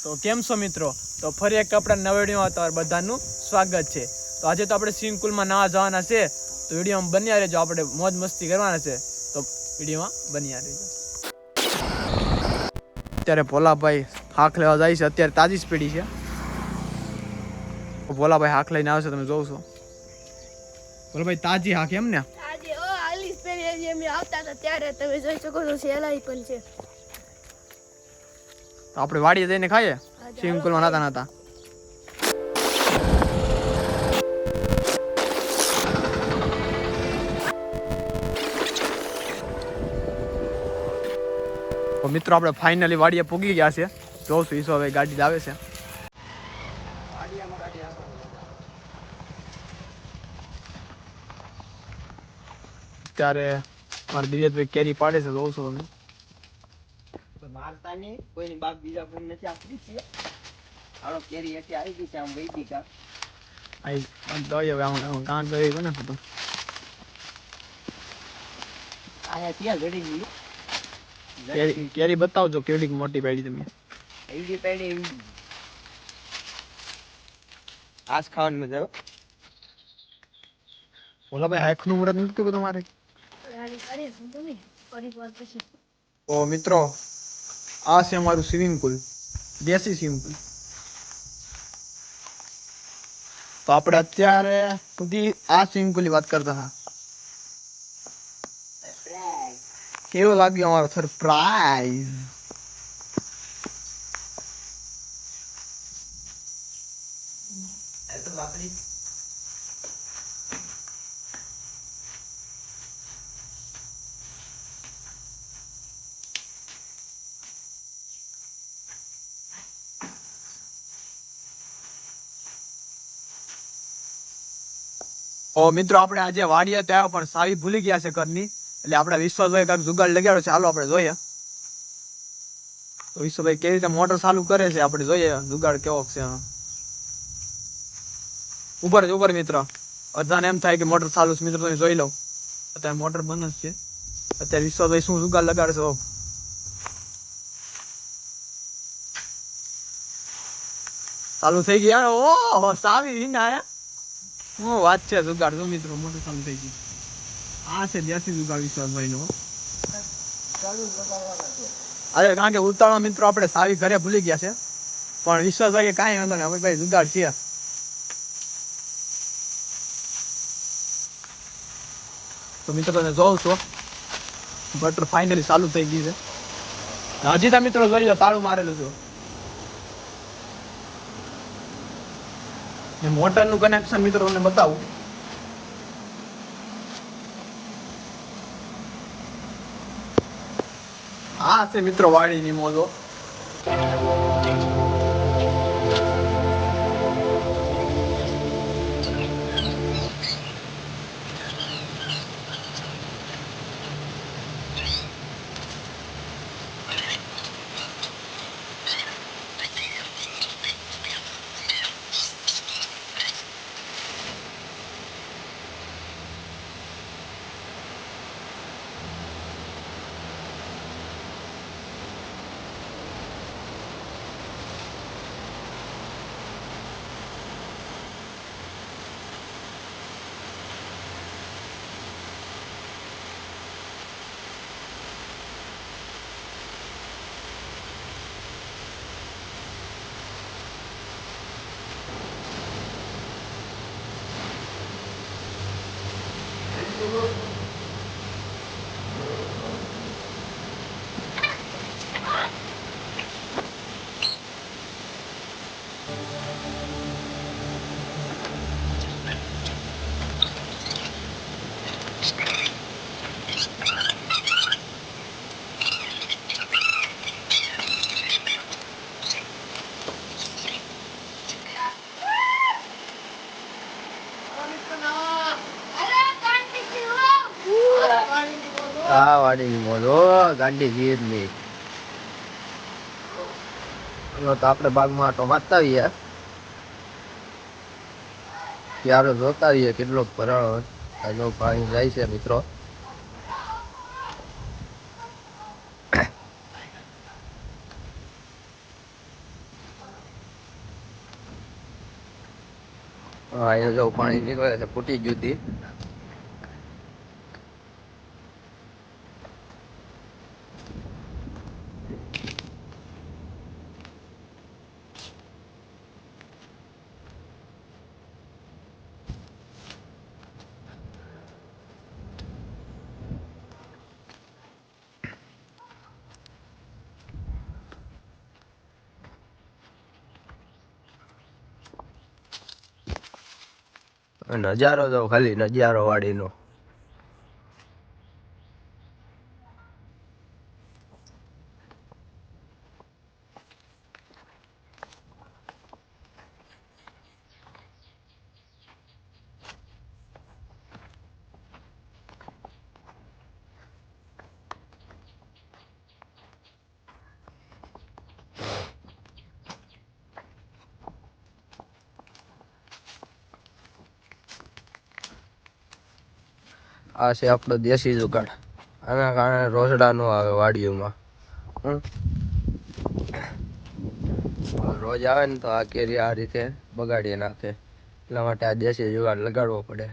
તો કેમ છો મિત્રો? તો ફરી એક આપણા નવા વિડીયોમાં તમારું બધાનું સ્વાગત છે. તો આજે તો આપણે સ્વિમિંગ પુલમાં નાવા જવાના છે, તો વિડીયોમાં બન્યા રહેજો. આપણે મોજ મસ્તી કરવાના છે, તો વિડીયોમાં બન્યા રહેજો. અત્યારે ભોલાભાઈ હાક લેવા જાય છે. અત્યારે તાજી સ્પીડી છે. ભોલાભાઈ હાક લઈને આવે છે, તમે જોવ છો. ભોલાભાઈ તાજી હાક એમ ને? આવતા હતા ત્યારે તમે જોઈ શકો છો સેલાઈ પણ છે. તો આપણે વાડીએ જઈને ખાઈએ સ્વિમિંગ પુલમાં નાતા નાતા. તો મિત્રો આપણે ફાઇનલી વાડીએ પૂગી ગયા છે. જોશું ઈસો હવે ગાડી આવે છે. ત્યારે મારા દિવ્યભાઈ કેરી પાડે છે, જોઉં છું તમે. મારતા નહીં, કોઈની બાપ બીજા કોઈ નથી આપતી છે. હાલો કેરી એથી આવી ગઈ છે, આમ વહી ગઈ કા. આઈ દઈ હવે આમ કાન કરી કોને ખબર. આયા ક્યાં જડી ગઈ? કેરી બતાવજો કેવી મોટી પાડી તમે. એવડી પેડી એવી. આજ ખાવાની મજા આવે. ઓલા ભાઈ હાઈકનું મુરત નથી કીધું તમારે? ઓ મિત્રો, આ છે અમારું સ્વિમિંગ પુલ, દેશી સ્વિમિંગ પુલ. તો આપણે અત્યારે સુધી આ સ્વિમિંગ પુલની વાત કરતા હતા. કેવો લાગ્યો અમારો સરપ્રાઈઝ? એ તો લાકડી. ઓ મિત્રો, આપણે આજે વાડીએ ત્યાં પણ સાવી ભૂલી ગયા છે ઘરની, એટલે આપણે વિશ્વાસભાઈ કાંઈક જુગાડ લગાડ્યો છે. હાલો આપણે જોઈએ. તો વિશ્વભાઈ કેવી રીતે મોટર ચાલુ કરે છે, આપણે જોઈએ જુગાડ કેવો છે. ઉપર મિત્ર, અજાને એમ થાય કે મોટર ચાલુ છે. મિત્રો તમે જોઈ લો, અત્યારે મોટર બંધ જ છે. અત્યારે વિશ્વભાઈ શું જુગાડ લગાડશે? ચાલુ થઈ ગયા. ઓહો, સાવી વિના હું વાત છે. જુગાડ જો મિત્રો, મોટર ચાલુ થઈ ગઈ. આ છે દેશી જુગાડ વિશ્વાસભાઈ નો. અરે કારણ કે ઉતાવળ મિત્રો આપણે સાવી ઘરે ભૂલી ગયા છે, પણ વિશ્વાસભાઈ કાંઈ વાંધો નહીં, અમે ભાઈ જુગાડ છીએ. તો મિત્રો તમે જોઉં છો, બટર ફાઇનલી ચાલુ થઈ ગઈ છે. હજી તો મિત્રો જોઈ લો, તાળું મારેલું છે. મોટર નું કનેક્શન મિત્રો તમને બતાવું. આ છે મિત્રો વાડીની મોજો. આ વાડીની મોજો ગાડી ગીરની. તો આપણે બાગમાં આટો મારતા આવીએ, ત્યારે જોતા આવીએ કેટલો ભરાણો પાણી જાય છે મિત્રો. અહીંયા જો પાણી નીકળે છે, ફૂટી ગયું હતી. નજારો તો ખાલી નજારો વાડીનો. આ છે આપણો દેશી જુગાડ. આના કારણે રોજડા નો આવે વાડીઓમાં. રોજ આવે ને તો આ કેરી આ રીતે બગાડી નાખે. એટલા માટે આ દેશી જુગાડ લગાડવો પડે.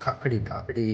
કાકડી કાકડી